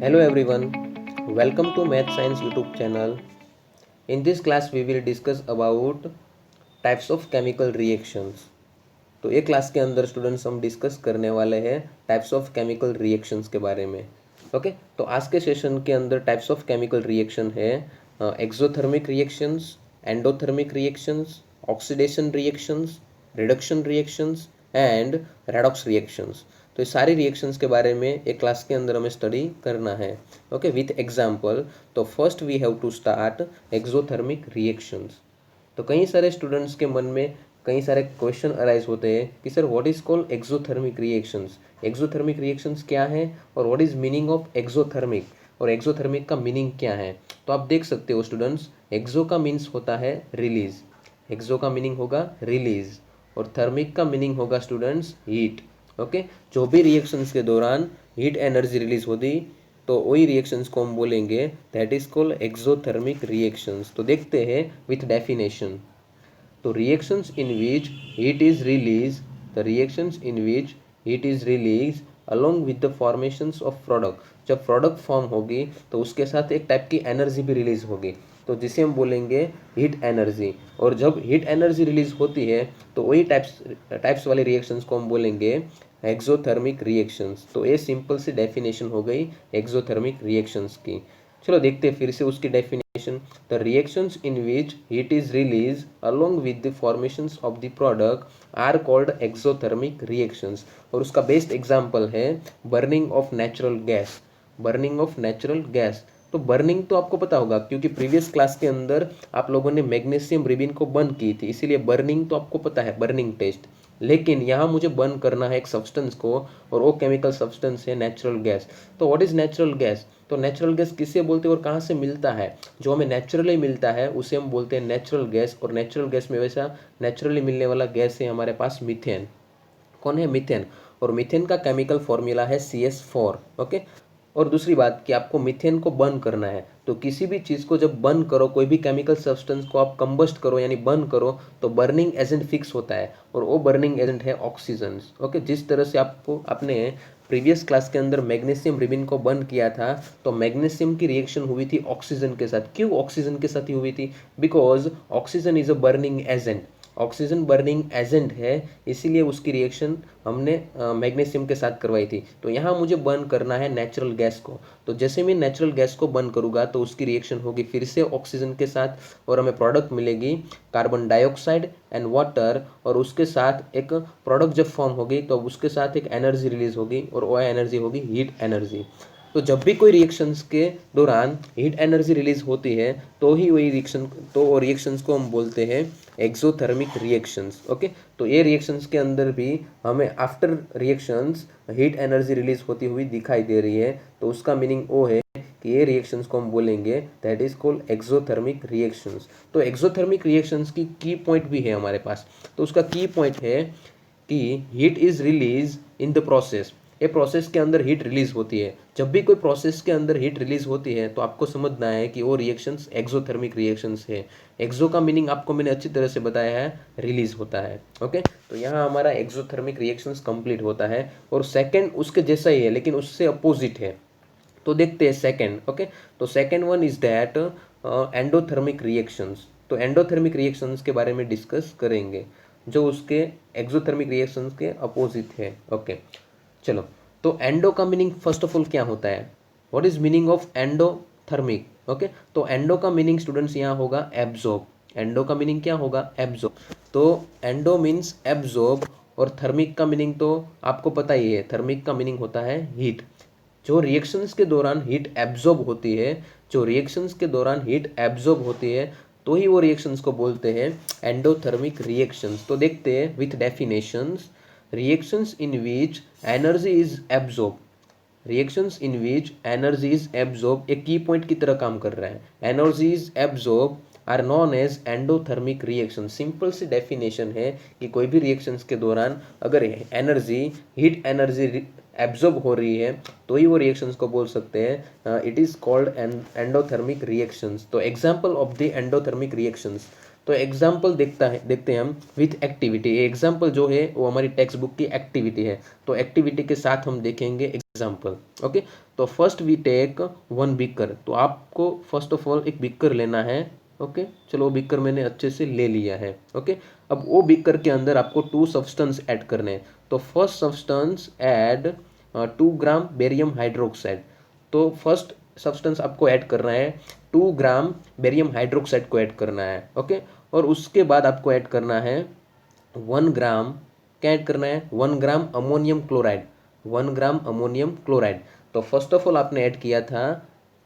Hello everyone, welcome to Math Science YouTube channel. In this class we will discuss about types of chemical reactions. तो ये class के अंदर students हम discuss करने वाले हैं टाइप्स ऑफ केमिकल रिएक्शंस के बारे में. ओके, तो आज के सेशन के अंदर टाइप्स ऑफ केमिकल रिएक्शन है exothermic reactions, endothermic reactions, oxidation reactions, reduction reactions and redox reactions. तो ये सारी रिएक्शंस के बारे में एक क्लास के अंदर हमें स्टडी करना है. Okay, with example. तो first we have to start exothermic reactions. तो कई सारे स्टूडेंट्स के मन में कई सारे क्वेश्चन अराइज होते हैं कि sir what is called exothermic reactions. Exothermic reactions क्या है और what is meaning of exothermic, और एक्सोथर्मिक का मीनिंग क्या है. तो आप देख सकते हो स्टूडेंट्स, एक्सो का मीन्स होता है रिलीज. एक्सो का मीनिंग होगा रिलीज और थर्मिक का मीनिंग होगा स्टूडेंट्स हीट. ओके, जो भी रिएक्शंस के दौरान हीट एनर्जी रिलीज होती तो वही रिएक्शंस को हम बोलेंगे that is called exothermic reactions. तो देखते हैं विथ डेफिनेशन. तो reactions in which heat is release, the reactions in which heat is release along with the formations of product. जब प्रोडक्ट फॉर्म होगी तो उसके साथ एक टाइप की एनर्जी भी रिलीज होगी, तो जिसे हम बोलेंगे हीट एनर्जी. और जब हीट एनर्जी रिलीज होती है तो वही टाइप्स वाले रिएक्शंस को हम बोलेंगे एक्सोथर्मिक रिएक्शंस. तो ये सिंपल सी डेफिनेशन हो गई एक्सोथर्मिक रिएक्शंस की. चलो देखते हैं फिर से उसकी definition. The reactions in which heat is release along with the formations of the product are called exothermic reactions. और उसका बेस्ट एग्जांपल है burning of natural gas. Burning of natural gas. तो बर्निंग तो आपको पता होगा क्योंकि प्रीवियस क्लास के अंदर आप लोगों ने मैग्नीशियम रिबिन को बर्न की थी, इसीलिए बर्निंग तो आपको पता है, बर्निंग टेस्ट. लेकिन यहाँ मुझे बर्न करना है एक सब्सटेंस को, और वो केमिकल सब्सटेंस है नेचुरल गैस. तो व्हाट इज नेचुरल गैस. तो नेचुरल गैस किसे बोलते हैं और कहाँ से मिलता है. जो हमें नेचुरली मिलता है उसे हम बोलते हैं नेचुरल गैस. और नेचुरल गैस में वैसा नेचुरली मिलने वाला गैस है हमारे पास मीथेन. कौन है, मीथेन. और मीथेन का केमिकल फॉर्मूला है CH4. ओके, और दूसरी बात कि आपको मीथेन को बर्न करना है. तो किसी भी चीज़ को जब बर्न करो, कोई भी केमिकल सब्सटेंस को आप कंबस्ट करो यानी बर्न करो, तो बर्निंग एजेंट फिक्स होता है और वो बर्निंग एजेंट है ऑक्सीजन. ओके, जिस तरह से आपको अपने प्रीवियस क्लास के अंदर मैग्नीशियम रिबिन को बर्न किया था तो मैग्नीशियम की रिएक्शन हुई थी ऑक्सीजन के साथ. क्यों ऑक्सीजन के साथ ही हुई थी, because oxygen is a burning agent. Oxygen burning agent है, इसीलिए उसकी रिएक्शन हमने मैग्नीशियम के साथ करवाई थी. तो यहाँ मुझे बर्न करना है नेचुरल गैस को. तो जैसे मैं नेचुरल गैस को बर्न करूँगा तो उसकी रिएक्शन होगी फिर से ऑक्सीजन के साथ, और हमें प्रोडक्ट मिलेगी कार्बन डाइऑक्साइड एंड वाटर. और उसके साथ एक प्रोडक्ट जब फॉर्म होगी तो उसके साथ एक एनर्जी रिलीज होगी, और वो एनर्जी होगी हीट एनर्जी. तो जब भी कोई रिएक्शंस के दौरान हीट एनर्जी रिलीज होती है तो ही वही रिएक्शन, तो वो रिएक्शंस को हम बोलते हैं एक्सोथर्मिक रिएक्शंस. ओके, तो ये रिएक्शंस के अंदर भी हमें after reactions heat energy release होती हुई दिखाई दे रही है. तो उसका मीनिंग वो है कि ये रिएक्शंस को हम बोलेंगे that is called exothermic reactions. तो एक्सोथर्मिक रिएक्शंस की पॉइंट भी है हमारे पास. तो उसका की पॉइंट है कि heat is release in the process. ये प्रोसेस के अंदर हीट रिलीज होती है. जब भी कोई प्रोसेस के अंदर हीट रिलीज होती है तो आपको समझना है कि वो रिएक्शंस एक्सोथर्मिक रिएक्शंस है. एक्सो का मीनिंग आपको मैंने अच्छी तरह से बताया है, रिलीज होता है. ओके, तो यहाँ हमारा एक्सोथर्मिक रिएक्शंस कंप्लीट होता है. और सेकंड उसके जैसा ही है लेकिन उससे अपोजिट है. तो देखते हैं सेकंड. ओके, तो second one is that endothermic reactions. तो एंडोथर्मिक रिएक्शंस के बारे में डिस्कस करेंगे जो उसके एक्सोथर्मिक रिएक्शंस के अपोजिट है. ओके, चलो. तो एंडो का मीनिंग फर्स्ट ऑफ ऑल क्या होता है, what is meaning of endothermic. Okay, तो एंडो का मीनिंग स्टूडेंट्स यहाँ होगा एब्जॉर्ब. एंडो का मीनिंग क्या होगा, एब्जॉर्ब. तो एंडो मीन्स एब्जॉर्ब, और थर्मिक का मीनिंग तो आपको पता ही है, थर्मिक का मीनिंग होता है हीट. जो रिएक्शंस के दौरान हीट एब्जॉर्ब होती है, जो रिएक्शंस के दौरान हीट एब्जॉर्ब होती है तो ही वो रिएक्शंस को बोलते हैं एंडोथर्मिक रिएक्शंस. तो देखते हैं with definitions. Reactions in which energy is absorb. Reactions in which energy is absorb एक की पॉइंट की तरह काम कर रहा है. Energy is absorb are known as endothermic reaction. Simple सी डेफिनेशन है कि कोई भी रिएक्शंस के दौरान अगर एनर्जी, हीट एनर्जी एब्जॉर्ब हो रही है तो ही वो रिएक्शंस को बोल सकते हैं it is called endothermic reactions. तो example of the endothermic reactions. तो एग्जाम्पल देखते हैं हम विथ एक्टिविटी। एग्जाम्पल जो है वो हमारी टेक्स्ट बुक की एक्टिविटी है, तो एक्टिविटी के साथ हम देखेंगे एग्जाम्पल। ओके, तो first we take one beaker. तो आपको फर्स्ट ऑफ ऑल एक बीकर लेना है। ओके, चलो वो बीकर मैंने अच्छे से ले लिया है। ओके, अब वो बीकर के अंदर आपको 2 सब्सटेंस ऐड करने हैं। तो फर्स्ट सब्सटेंस ऐड 2 ग्राम बेरियम हाइड्रोक्साइड। तो फर्स्ट सब्सटेंस आपको ऐड करना है 2 ग्राम बेरियम हाइड्रोक्साइड को ऐड करना है। ओके, और उसके बाद आपको ऐड करना है 1 ग्राम, क्या ऐड करना है 1 ग्राम अमोनियम क्लोराइड। 1 ग्राम अमोनियम क्लोराइड। तो फर्स्ट ऑफ ऑल आपने ऐड किया था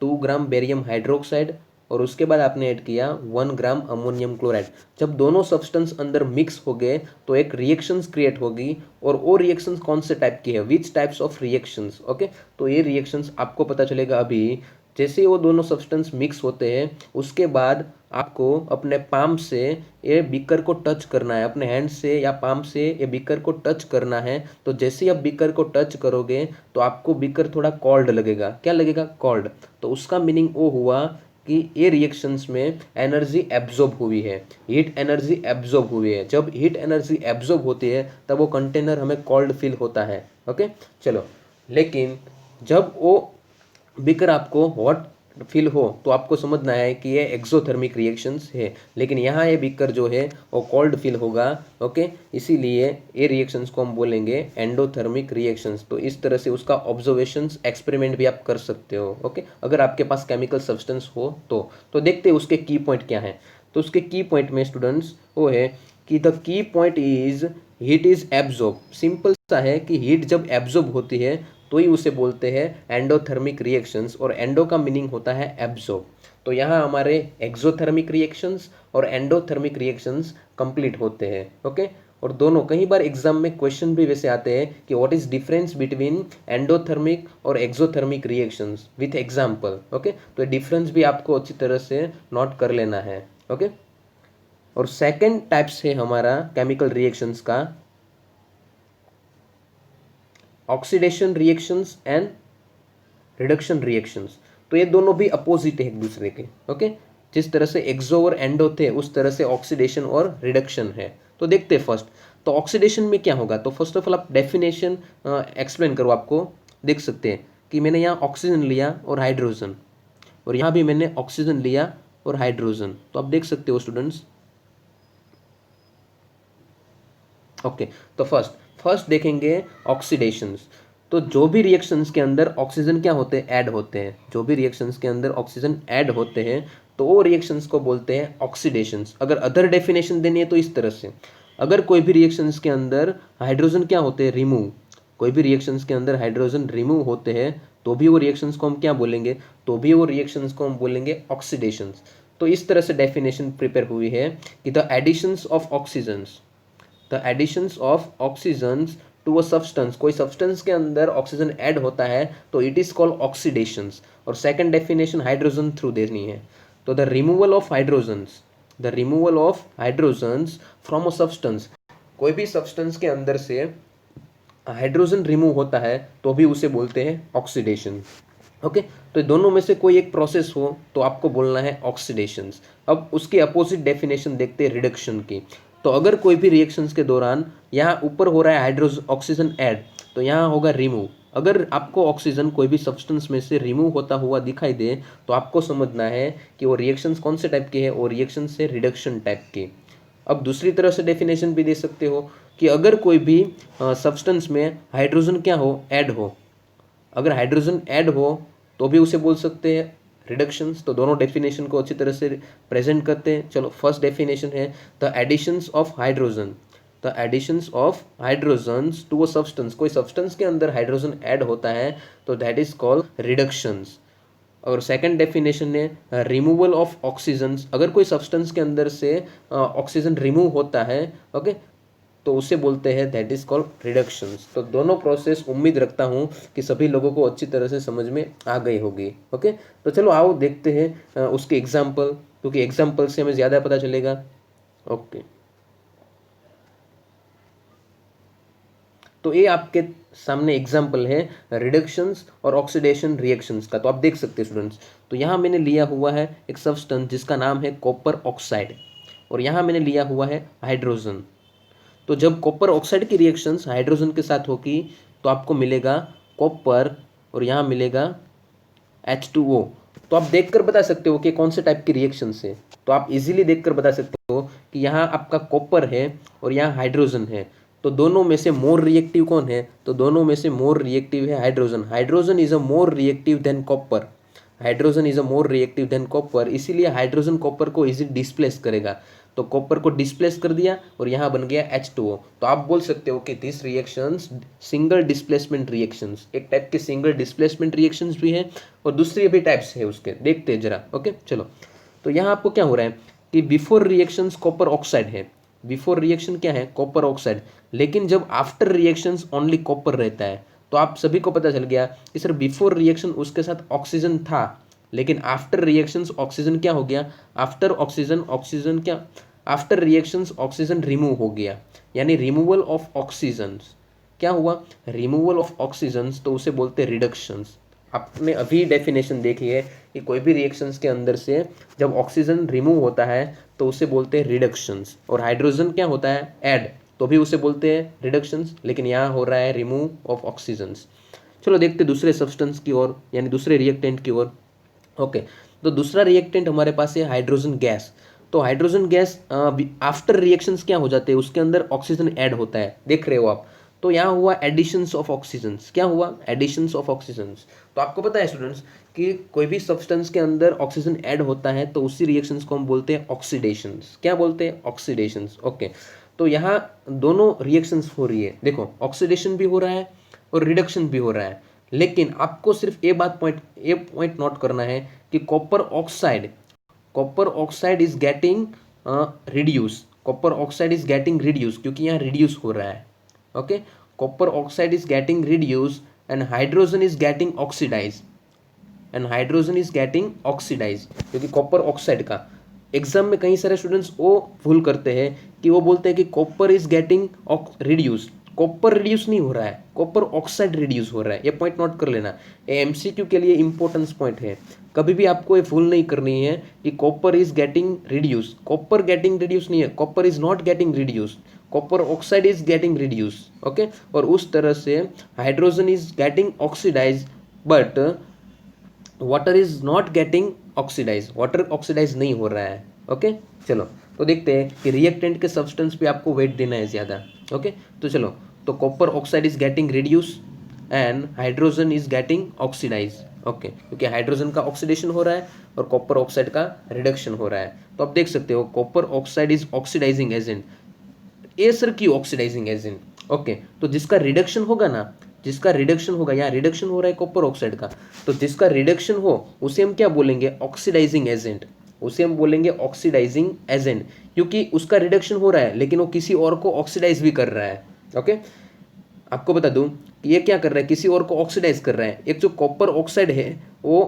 2 ग्राम बेरियम हाइड्रोक्साइड और उसके बाद आपने ऐड किया 1 ग्राम अमोनियम क्लोराइड। जब दोनों सब्सटेंस अंदर मिक्स हो गए तो एक रिएक्शंस क्रिएट होगी, और वो रिएक्शंस कौन से टाइप की है, which types of reactions. Okay, तो ये रिएक्शंस आपको पता चलेगा अभी। जैसे वो दोनों सब्सटेंस मिक्स होते हैं उसके बाद आपको अपने पाम से ये बीकर को टच करना है, अपने हैंड से या पाम से ये बीकर को टच करना है। तो जैसे ही आप बीकर को टच करोगे तो आपको बीकर थोड़ा कोल्ड लगेगा। क्या लगेगा, कोल्ड। तो उसका मीनिंग वो हुआ कि ये रिएक्शंस में एनर्जी एब्जॉर्ब हुई है, हीट एनर्जी एब्जॉर्ब हुई है। जब हीट एनर्जी एब्जॉर्ब होती है तब वो कंटेनर हमें कोल्ड फील होता है। ओके, चलो, लेकिन जब वो बीकर आपको हॉट फील हो तो आपको समझना है कि ये एक्सोथर्मिक रिएक्शंस है, लेकिन यहाँ ये बीकर जो है वो कोल्ड फील होगा। ओके, इसीलिए ये रिएक्शंस को हम बोलेंगे एंडोथर्मिक रिएक्शंस। तो इस तरह से उसका ऑब्जर्वेशंस एक्सपेरिमेंट भी आप कर सकते हो। ओके, अगर आपके पास केमिकल सब्सटेंस हो तो देखते हैं उसके की पॉइंट क्या है। तो उसके की पॉइंट में स्टूडेंट्स वो है कि the key point is heat is absorb. Simple सा है कि हीट जब एब्जॉर्ब होती है तो ही उसे बोलते हैं एंडोथर्मिक रिएक्शंस, और एंडो का मीनिंग होता है एब्जॉर्ब। तो यहाँ हमारे एक्सोथर्मिक रिएक्शंस और एंडोथर्मिक रिएक्शंस कंप्लीट होते हैं। ओके, और दोनों कई बार एग्जाम में क्वेश्चन भी वैसे आते हैं कि what is difference between endothermic और exothermic reactions with example. Okay, तो डिफरेंस भी आपको अच्छी तरह से नोट कर लेना है। ओके, और सेकेंड टाइप्स है हमारा केमिकल रिएक्शंस का oxidation reactions and reduction reactions. तो ये दोनों भी अपोजिट है एक दूसरे के। ओके, जिस तरह से एक्सो और एंडो थे उस तरह से ऑक्सीडेशन और रिडक्शन है। तो देखते हैं फर्स्ट, तो ऑक्सीडेशन में क्या होगा। तो फर्स्ट ऑफ ऑल आप डेफिनेशन एक्सप्लेन करो। आपको देख सकते हैं कि मैंने यहाँ ऑक्सीजन लिया और हाइड्रोजन, और यहाँ भी मैंने ऑक्सीजन लिया और हाइड्रोजन। तो आप देख सकते हो स्टूडेंट्स। ओके, तो फर्स्ट देखेंगे ऑक्सीडेशंस। तो जो भी रिएक्शंस के अंदर ऑक्सीजन क्या होते हैं, ऐड होते हैं। जो भी रिएक्शंस के अंदर ऑक्सीजन ऐड होते हैं तो वो रिएक्शंस को बोलते हैं ऑक्सीडेशंस। अगर अदर डेफिनेशन देनी है तो इस तरह से, अगर कोई भी रिएक्शंस के अंदर हाइड्रोजन क्या होते हैं, रिमूव। कोई भी रिएक्शंस के अंदर हाइड्रोजन रिमूव होते हैं तो भी वो रिएक्शंस को हम क्या बोलेंगे, तो भी वो रिएक्शंस को हम बोलेंगे ऑक्सीडेशंस। तो इस तरह से डेफिनेशन प्रिपेयर हुई है कि the additions of oxygens, the additions of oxygens to a substance. कोई सब्सटेंस के अंदर ऑक्सीजन ऐड होता है तो इट इज कॉल्ड ऑक्सीडेशंस। और सेकंड डेफिनेशन हाइड्रोजन थ्रू देनी है। तो the removal of hydrogens, the removal of hydrogens from a substance. कोई भी सब्सटेंस के अंदर से हाइड्रोजन रिमूव होता है तो भी उसे बोलते हैं ऑक्सीडेशन। ओके, तो दोनों में से कोई एक प्रोसेस हो तो आपको बोलना है ऑक्सीडेशंस। अब उसकी अपोजिट डेफिनेशन देखते हैं रिडक्शन की। तो अगर कोई भी रिएक्शंस के दौरान यहाँ ऊपर हो रहा है हाइड्रोजन ऑक्सीजन ऐड, तो यहाँ होगा रिमूव। अगर आपको ऑक्सीजन कोई भी सब्सटेंस में से रिमूव होता हुआ दिखाई दे तो आपको समझना है कि वो रिएक्शंस कौन से टाइप के हैं, और रिएक्शन से रिडक्शन टाइप के। अब दूसरी तरह से डेफिनेशन भी दे सकते हो कि अगर कोई भी सब्सटेंस में हाइड्रोजन क्या हो, ऐड हो। अगर हाइड्रोजन ऐड हो तो भी उसे बोल सकते हैं रिडक्शंस। तो दोनों डेफिनेशन को अच्छी तरह से प्रेजेंट करते हैं। चलो, फर्स्ट डेफिनेशन है the additions of hydrogen, the additions of hydrogens to a substance. कोई सब्सटेंस के अंदर हाइड्रोजन ऐड होता है तो दैट इज कॉल्ड रिडक्शंस। और सेकंड डेफिनेशन है रिमूवल ऑफ ऑक्सीजन्स। अगर कोई सब्सटेंस के अंदर से ऑक्सीजन रिमूव होता है, ओके, तो उसे बोलते हैं दैट इज कॉल्ड रिडक्शंस। तो दोनों प्रोसेस उम्मीद रखता हूँ कि सभी लोगों को अच्छी तरह से समझ में आ गई होगी। ओके, तो चलो आओ देखते हैं उसके एग्जाम्पल, क्योंकि एग्जाम्पल से हमें ज़्यादा पता चलेगा। ओके, तो ये आपके सामने एग्जाम्पल है रिडक्शंस और ऑक्सीडेशन रिएक्शंस का। तो आप देख सकते हैं स्टूडेंट्स, तो यहाँ मैंने लिया हुआ है एक सब्सटेंस जिसका नाम है कॉपर ऑक्साइड। और यहाँ मैंने लिया हुआ है हाइड्रोजन। तो जब कॉपर ऑक्साइड की रिएक्शंस हाइड्रोजन के साथ होगी तो आपको मिलेगा कॉपर और यहाँ मिलेगा H2O। तो आप देखकर बता सकते हो कि कौन से टाइप की रिएक्शन है। तो आप इजीली देखकर बता सकते हो कि यहाँ आपका कॉपर है और यहाँ हाइड्रोजन है, तो दोनों में से मोर रिएक्टिव कौन है? तो दोनों में से मोर रिएक्टिव है hydrogen. Hydrogen is a more reactive than copper. Hydrogen is a more reactive than copper, इसीलिए हाइड्रोजन कॉपर को इजी डिस्प्लेस करेगा। तो कॉपर को डिस्प्लेस कर दिया और यहाँ बन गया H2O। तो आप बोल सकते हो कि this reactions single displacement reactions, एक टाइप के सिंगल डिस्प्लेसमेंट रिएक्शंस भी हैं और दूसरी भी टाइप्स है उसके, देखते हैं जरा। ओके चलो, तो यहाँ आपको क्या हो रहा है कि बिफोर रिएक्शंस कॉपर ऑक्साइड है, बिफोर रिएक्शन क्या है? Copper oxide. लेकिन जब आफ्टर रिएक्शंस ओनली कॉपर रहता है, तो आप सभी को पता चल गया कि सर बिफोर रिएक्शन उसके साथ ऑक्सीजन था, लेकिन आफ्टर रिएक्शंस ऑक्सीजन क्या हो गया? आफ्टर ऑक्सीजन, ऑक्सीजन क्या, आफ्टर रिएक्शंस ऑक्सीजन रिमूव हो गया, यानी रिमूवल ऑफ ऑक्सीजन। क्या हुआ? रिमूवल ऑफ ऑक्सीजन, तो उसे बोलते हैं रिडक्शंस। आपने अभी डेफिनेशन देखी है कि कोई भी रिएक्शंस के अंदर से जब ऑक्सीजन रिमूव होता है तो उसे बोलते हैं रिडक्शंस। और हाइड्रोजन क्या होता है? ऐड, तो भी उसे बोलते हैं रिडक्शंस, लेकिन यहाँ हो रहा है रिमूव ऑफ ऑक्सीजन्स। चलो देखते दूसरे सब्सटेंस की ओर, यानी दूसरे रिएक्टेंट की ओर। ओके, तो दूसरा रिएक्टेंट हमारे पास है हाइड्रोजन गैस। तो हाइड्रोजन गैस आफ्टर रिएक्शंस क्या हो जाते हैं? उसके अंदर ऑक्सीजन ऐड होता है, देख रहे हो आप। तो यहाँ हुआ एडिशंस ऑफ ऑक्सीजन्स। क्या हुआ? Additions of oxygens. तो आपको पता है स्टूडेंट्स कि कोई भी सब्सटेंस के अंदर ऑक्सीजन ऐड होता है तो उसी रिएक्शंस को हम बोलते हैं ऑक्सीडेशंस। क्या बोलते हैं? ऑक्सीडेशंस। ओके, तो यहाँ दोनों रिएक्शंस हो रही है, देखो ऑक्सीडेशन भी हो रहा है और रिडक्शन भी हो रहा है। लेकिन आपको सिर्फ ये पॉइंट नोट करना है कि copper oxide is getting reduce, copper oxide is getting reduce, क्योंकि यहाँ रिड्यूस हो रहा है। Okay, copper oxide is getting reduce and hydrogen is getting oxidize, क्योंकि कॉपर ऑक्साइड का एग्जाम में कई सारे स्टूडेंट्स वो भूल करते हैं कि वो बोलते हैं कि copper is getting reduce. Copper reduce नहीं हो रहा है, कॉपर ऑक्साइड रिड्यूस हो रहा है। ये पॉइंट नोट कर लेना, ये एमसीक्यू के लिए इंपॉर्टेंस पॉइंट है। कभी भी आपको ये भूल नहीं करनी है कि copper is getting reduce, copper getting reduce नहीं है, copper is not getting reduce, copper oxide is getting reduce. Okay, और उस तरह से hydrogen is getting oxidize but water is not getting oxidize, water oxidize नहीं हो रहा है। ओके चलो, तो देखते हैं कि रिएक्टेंट के सब्सटेंस पे आपको वेट देना है ज़्यादा। ओके, तो चलो, तो copper oxide is getting reduce and hydrogen is getting oxidize. Okay, क्योंकि हाइड्रोजन का ऑक्सीडेशन हो रहा है और कॉपर ऑक्साइड का रिडक्शन हो रहा है। तो आप देख सकते हो copper oxide is oxidizing agent, a sir की ऑक्सीडाइजिंग एजेंट। ओके, तो जिसका रिडक्शन होगा ना, जिसका रिडक्शन होगा, यहाँ रिडक्शन हो रहा है कॉपर ऑक्साइड का, तो जिसका रिडक्शन हो उसे हम क्या बोलेंगे? ऑक्सीडाइजिंग एजेंट, उसे हम बोलेंगे ऑक्सीडाइजिंग एजेंट, क्योंकि उसका रिडक्शन हो रहा है लेकिन वो किसी और को ऑक्सीडाइज भी कर रहा है। ओके, आपको बता दूं कि ये क्या कर रहा है? किसी और को ऑक्सीडाइज कर रहा है। एक जो कॉपर ऑक्साइड है वो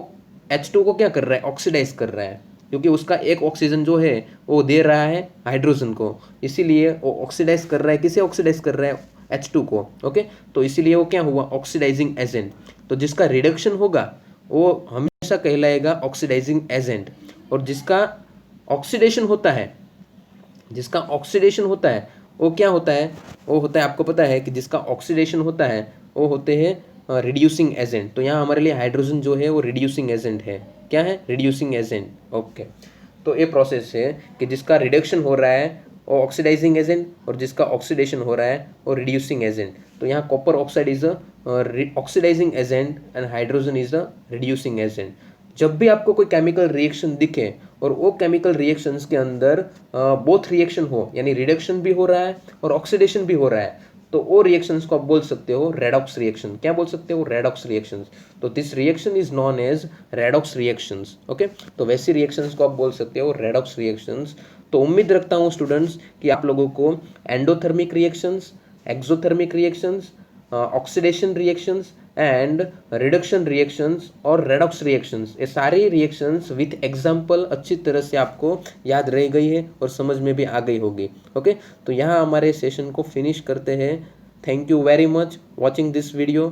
H2 को क्या कर रहा है? ऑक्सीडाइज कर रहा है, क्योंकि उसका एक ऑक्सीजन जो है वो दे रहा है हाइड्रोजन को, इसीलिए वो ऑक्सीडाइज कर रहा है। किसे ऑक्सीडाइज कर रहा है? H2 को। ओके, तो इसीलिए वो क्या हुआ? Oxidizing agent. तो जिसका रिडक्शन होगा वो हमेशा कहलाएगा ऑक्सीडाइजिंग एजेंट, और जिसका ऑक्सीडेशन होता है, जिसका ऑक्सीडेशन होता है वो क्या होता है? वो होता है, आपको पता है कि जिसका ऑक्सीडेशन होता है वो होते हैं रिड्यूसिंग एजेंट। तो यहाँ हमारे लिए हाइड्रोजन जो है वो रिड्यूसिंग एजेंट है। क्या है? Reducing agent. ओके, तो ये प्रोसेस है कि जिसका रिडक्शन हो रहा है वो ऑक्सीडाइजिंग एजेंट और जिसका ऑक्सीडेशन हो रहा है वो रिड्यूसिंग एजेंट। तो यहाँ copper oxide is a oxidizing agent and hydrogen is a reducing agent. जब भी आपको कोई केमिकल रिएक्शन दिखे और वो केमिकल रिएक्शंस के अंदर बोथ रिएक्शन हो, यानी रिडक्शन भी हो रहा है और ऑक्सीडेशन भी हो रहा है, तो वो रिएक्शंस को आप बोल सकते हो रेडॉक्स रिएक्शन। क्या बोल सकते हो? Redox reactions. तो this reaction is known as redox reactions. Okay, तो वैसी रिएक्शंस को आप बोल सकते हो रेडॉक्स रिएक्शंस। तो उम्मीद रखता हूँ स्टूडेंट्स कि आप लोगों को endothermic reactions, exothermic reactions, oxidation reactions and reduction reactions और रेडॉक्स रिएक्शंस, ये सारे रिएक्शंस विथ एग्जांपल अच्छी तरह से आपको याद रह गई है और समझ में भी आ गई होगी। ओके, तो यहाँ हमारे सेशन को फिनिश करते हैं। Thank you very much watching this video.